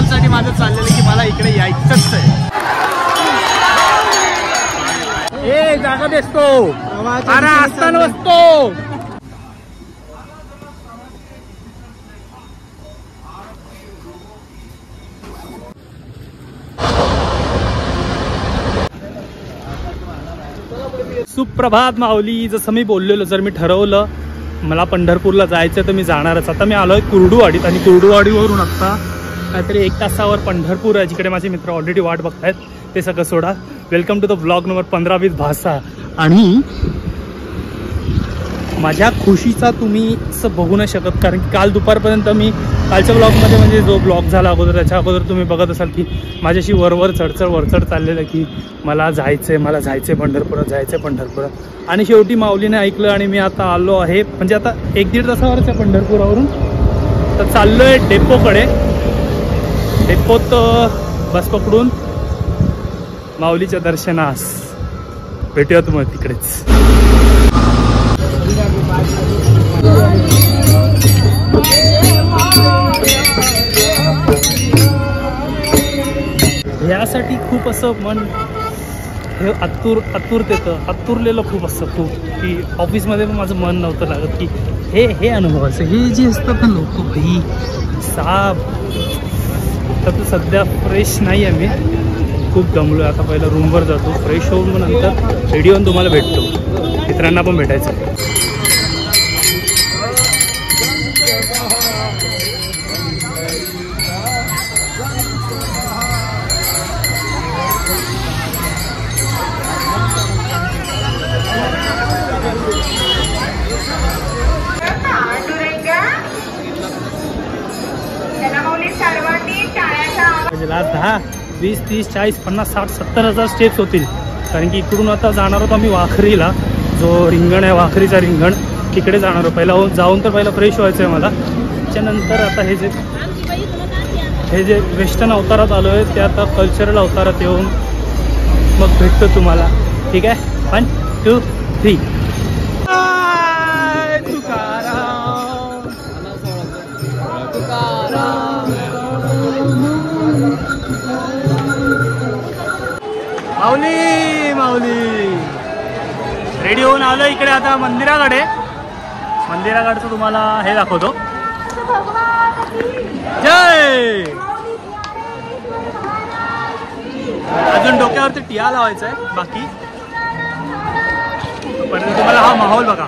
ब्लॉगसाठी माझं चाललेलं की मला इकडे यायचंच आहे. ए जागा दिसतो अरे आस्थान बसतो. सुप्रभात माऊली. जसं मी बोललेलो, जर मी ठरवलं मला पंढरपूरला जायचं तर मी जाणारच. आता मी आलोय कुर्डुवाडीत आणि कुर्डुवाडीवरून आता काहीतरी 1 तासावर पंढरपूर आहे, जिकडे माझे मित्र ऑलरेडी वाट बघतायत. ते सगळं सोडा. Welcome to the blog number 15-20 भाषा. आणि माझ्या खुशीचा तुम्ही असं बघू नाही शकत, कारण की काल दुपारपर्यंत मी कालच्या ब्लॉगमध्ये म्हणजे जो ब्लॉग झाला अगोदर त्याच्या अगोदर तुम्ही बघत असाल की माझ्याशी वरवर वरचढ चाललेलं की मला जायचं पंढरपुरात जायचं पंढरपुरात. आणि शेवटी माऊलीने ऐकलं आणि मी आता आलो आहे, म्हणजे आता 1-1.5 तासावरच आहे पंढरपुरावरून. तर चाललो आहे डेपोकडे. डेपोत बस पकडून माऊलीच्या दर्शनास भेटूयात मग तिकडेच. यासाठी खूप असं मन हे आतुरलेलं खूप असतं खूप, की ऑफिसमध्ये पण माझं मन नव्हतं लागत की हे अनुभवाचं. हे जे असतात ना लोक भाई साप. तर सध्या फ्रेश नाही आहे मी, खूप दमलो आहे. आता पहिला रूमवर जातो, फ्रेश होऊन मग नंतर व्हिडिओ तुम्हाला भेटतो. मित्रांना पण भेटायचं. लास्ट 10, 20, 30, 40, 50, 60, 70 हजार स्टेप्स होतील. कारण की इकडून आता जाणार आहोत आम्ही वाखरीला, जो रिंगण आहे वाखरीचा रिंगण, तिकडे जाणार आहोत. पहिला जाऊन तर पहिला फ्रेश व्हायचं आहे मला. त्याच्यानंतर आता हे जे वेस्टर्न अवतारात आलो आहे ते आता कल्चरल अवतारात येऊन मग भेटतो तुम्हाला. ठीक आहे, 1, 2, 3. माऊली रेडी होऊन आलो इकडे आता मंदिराकडे. मंदिराकडचं तुम्हाला हे दाखवतो. जय. अजून डोक्यावरती टिया लावायचा आहे बाकी. पण तुम्हाला हा माहोल बघा.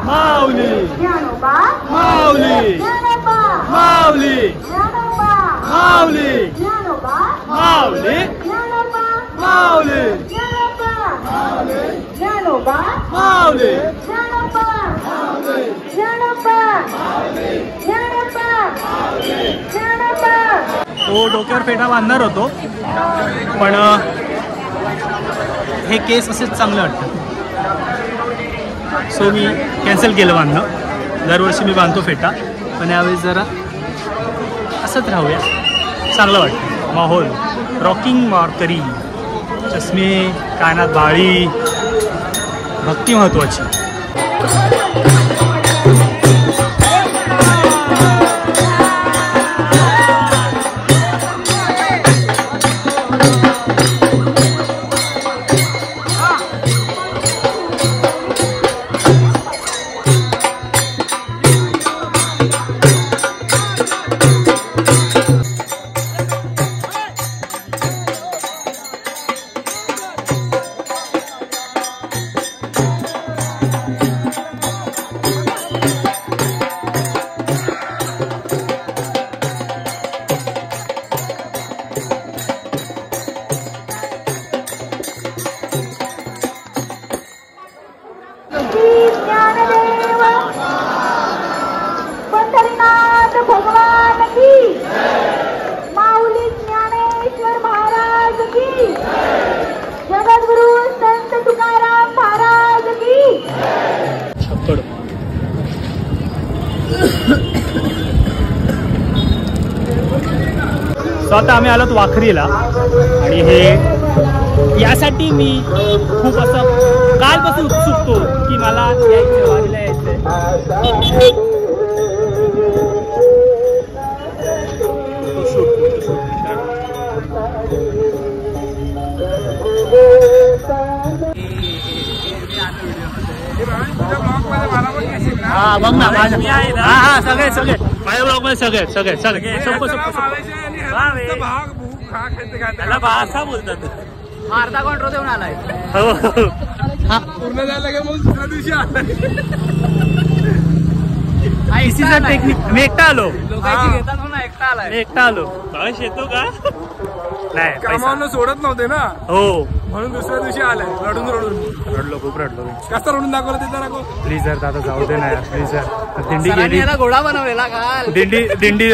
माऊली माऊली माऊली माऊली माऊली माऊली माऊली. तो डोक्यावर फेटा बांधणार होतो, पण हे केस असेच चांगलं वाटतं, सो मी कॅन्सल केलं बांधणं. दरवर्षी मी बांधतो फेटा, पण यावेळेस जरा असंच राहूया, चांगलं वाटतं. माहोल रॉकिंग वारकरी, चष्मे, कानात बाळी, भक्ती महत्त्वाची. सो आता आम्ही आलोत वाखरीला आणि हे यासाठी मी खूप असं कालपासून उत्सुकतो की मला यायचं, वारीला यायचं. हा बघ ना माझ्या हा सगळे सगळे माझ्या ब्लॉग मध्ये सगळे सगळे सगळे त्याला भाषा बोलतात. अर्धा कॉन्ट्रो देऊन आलाय. पूर्ण झालं का मग दुसऱ्या दिवशी आला. टेक्निक मी एकटा आलो. लोकांची घेतात म्हणून एकटा आलाय. एकटा आलो. भावेश येतो का नाही कामावरनं सोडत नव्हते ना हो म्हणून दुसऱ्या दिवशी आलाय. रडून रडून रडलो खूप रडलो. कसं रडून दाखवलं ते जरा प्लीज जर दादा जाऊ दे ना यार प्लीज जर. दिंडी गेली घोडा बनवलेला काल. दिंडी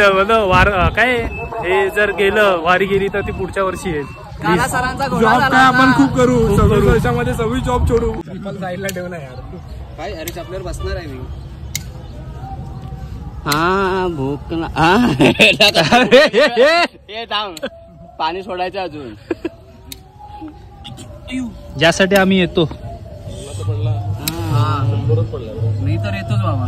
वार काय हे जर गेलं वारी गेली तर ती पुढच्या वर्षी येईल. काला सरांचा घोडा जॉब झाला काय आपण ना. खूप करू. 26 वर्षामध्ये 26 जॉब छोडू. आपण साईडला ठेवला यार. काय अरे आपल्यावर बसणार आहे मी. हा भूक ना पाणी सोडायचं अजून. ज्यासाठी आम्ही येतो मी तर येतोच बाबा.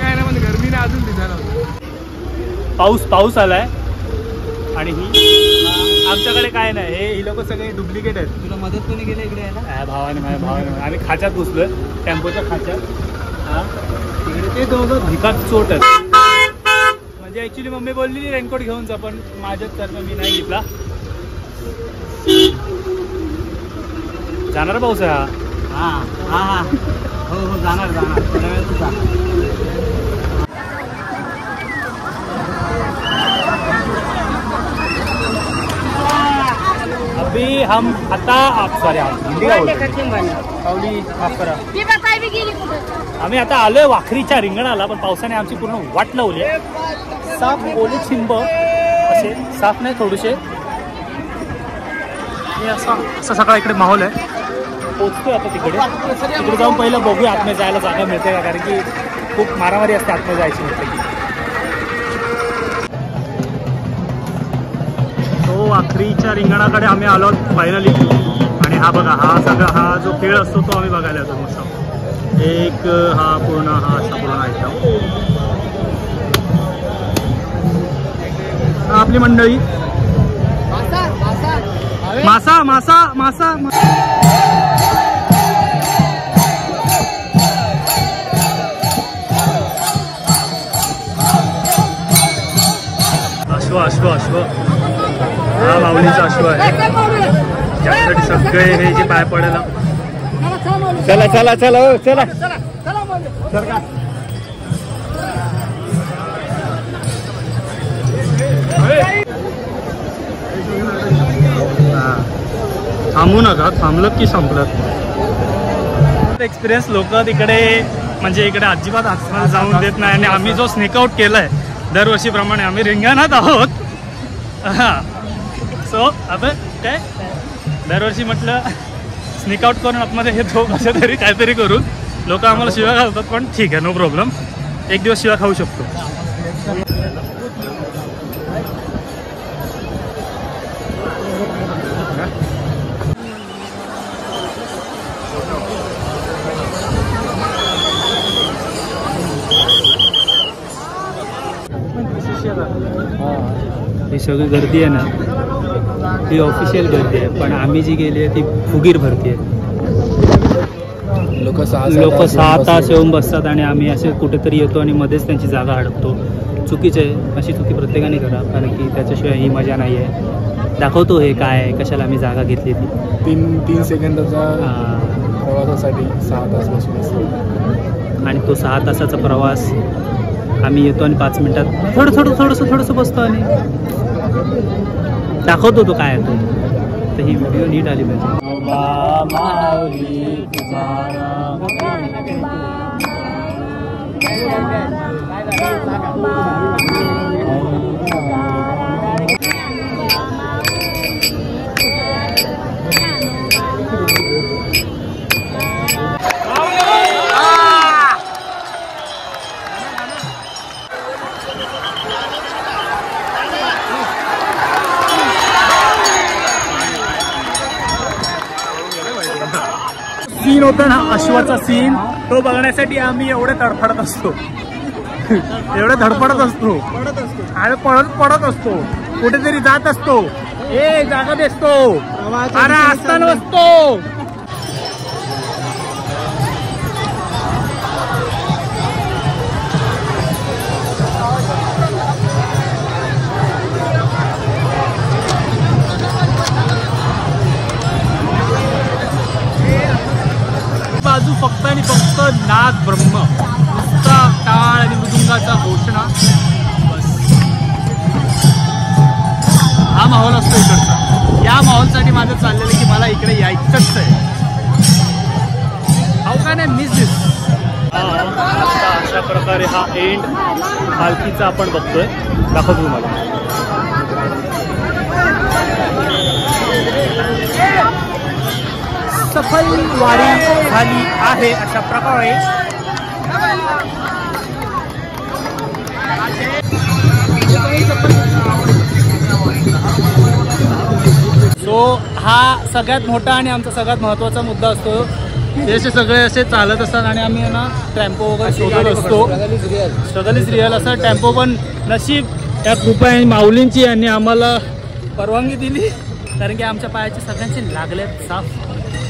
काय ना म्हणजे गर्मीने अजून दिसायला. पाऊस आलाय आणि ही आमच्याकडे काय नाही. ही लोक सगळे डुप्लिकेट आहेत. तुला मदत कोणी केली इकडे यायला? भावाने माझ्या भावाने आम्ही खाच्यात घुसलोय टेम्पोच्या खाच्यात. हा तिकडे ते दोघं भिकात चोट आहेत. म्हणजे ऍक्च्युली मम्मी बोललेली रेनकोट घेऊन जा पण माझ्याच तर मी नाही घेतला. जाणार पाऊस आहे हा हा हा हो हो जाणार जाणार थोड्या वेळातच जाणार. अभी हम आता सॉरी माफ करा. आम्ही आता आलोय वाखरीच्या रिंगणाला पण पावसाने आमची पूर्ण वाट लावली. साफ ओले चिंब असे साफ नाही थोडेसे. असं सगळा इकडे माहोल आहे. पोचतोय आता तिकडे जाऊन पहिलं बघूया आतमध्ये जायला जागा मिळते का कारण की खूप मारामारी असते आतमध्ये जायची म्हटलं की. तो वाखरीच्या रिंगणाकडे आम्ही आलो फायनली. आणि हा बघा हा सगळा हा जो खेळ असतो तो आम्ही बघायला येतो मस्त. एक हा पूर्ण हा असा पूर्ण आहे आपली मंडळी. मासा मासा मासा अश्व अश्व अश्व हा माऊलीचा अश्व आहे ज्यासाठी सगळे हे जे पाय पडायला. चला चला चला हो चला थांबू नका. थांबलं की संपलं. एक्सपिरियन्स लोक तिकडे म्हणजे इकडे अजिबात आतमध्ये जाऊन देत नाही. आणि आम्ही जो स्नेकआउट केलाय दरवर्षीप्रमाणे आम्ही रिंगणात आहोत. हां सो आपण काय दरवर्षी म्हटलं स्नेकआउट करून आतमध्ये येतो कसं तरी काहीतरी करून. लोक आम्हाला शिव्या घालतात पण ठीक आहे नो प्रॉब्लेम. एक दिवस शिव्या खाऊ शकतो. ही सगळी गर्दी आहे ना ती ऑफिशियल गर्दी आहे पण आम्ही जी गेली आहे ती फुगीर भरती आहे. लोक 6 तास येऊन बसतात आणि आम्ही असे कुठेतरी येतो आणि मध्येच त्यांची जागा अडकतो. चुकीचं आहे. अशी चुकी प्रत्येकाने करा कारण की त्याच्याशिवाय ही मजा नाही आहे. दाखवतो हे काय आहे कशाला आम्ही जागा घेतली ती. 3 सेकंदाचा प्रवासासाठी 6 तास बसून आणि तो 6 तासाचा प्रवास आम्ही येतो आणि 5 मिनिटात थोडंसं बसतो आणि दाखवतो तो काय आहे तो. तर ही व्हिडिओ नीट आली पाहिजे. सीन होता ना अश्वाचा सीन तो बघण्यासाठी आम्ही एवढे तडफडत असतो. एवढं धडपडत असतो आणि पडत असतो कुठेतरी जात असतो जागा बेसतो अरे आस्थान बसतो. बाजू फक्त आणि फक्त नाद ब्रह्म, नुसता टाळ आणि मृदुंगाचा घोषणा बस. हा माहोल असतो इकडचा. या माहोलसाठी माझं चाललेलं की मला इकडे यायचंच आहे. हाऊ कॅन आय मिस दिस. अशा प्रकारे हा एंड पालखीचा आपण बघतोय. दाखवतो तुम्हाला. सफल वारी झाली आहे अशा प्रकारे. सो हा सगळ्यात मोठा आणि आमचा सगळ्यात महत्त्वाचा मुद्दा असतो. जसे सगळे असे चालत असतात आणि आम्ही ना टेम्पो वगैरे शोधत असतो. स्ट्रगल इज रिअल असं टेम्पो पण नशीब त्या कृपा आणि माऊलींची यांनी आम्हाला परवानगी दिली कारण की आमच्या पायाचे सगळ्यांचे लागलेत साफ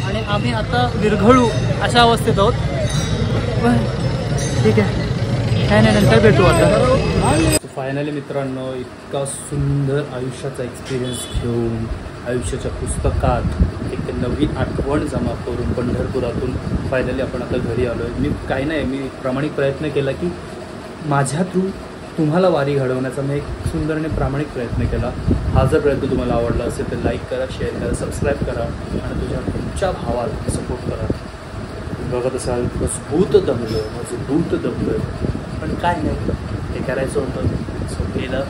आणि आम्ही आता विरघळू अशा अवस्थेत आहोत. ठीक आहे काय नाही नंतर भेटू आता. फायनली मित्रांनो इतका सुंदर आयुष्याचा एक्सपिरियन्स घेऊन आयुष्याच्या पुस्तकात एक नवीन आठवण जमा करून पंढरपुरातून फायनली आपण आता घरी आलो आहे. मी काही नाही मी प्रामाणिक प्रयत्न केला की माझ्या थ्रू तुम्हाला वारी घडवण्याचा मी एक सुंदर आणि प्रामाणिक प्रयत्न केला. हा जर प्रयत्न तुम्हाला आवडला असेल तर लाईक करा, शेअर करा, सबस्क्राईब करा आणि तुमच्या भावाला सपोर्ट करा. बघत असाल मजबूत दमलोय पण काय नाही हे करायचं होतं सो केलं.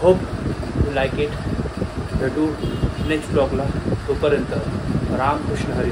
Hope you like it. भेटू नेक्स्ट ब्लॉगला. तोपर्यंत रामकृष्ण हरी.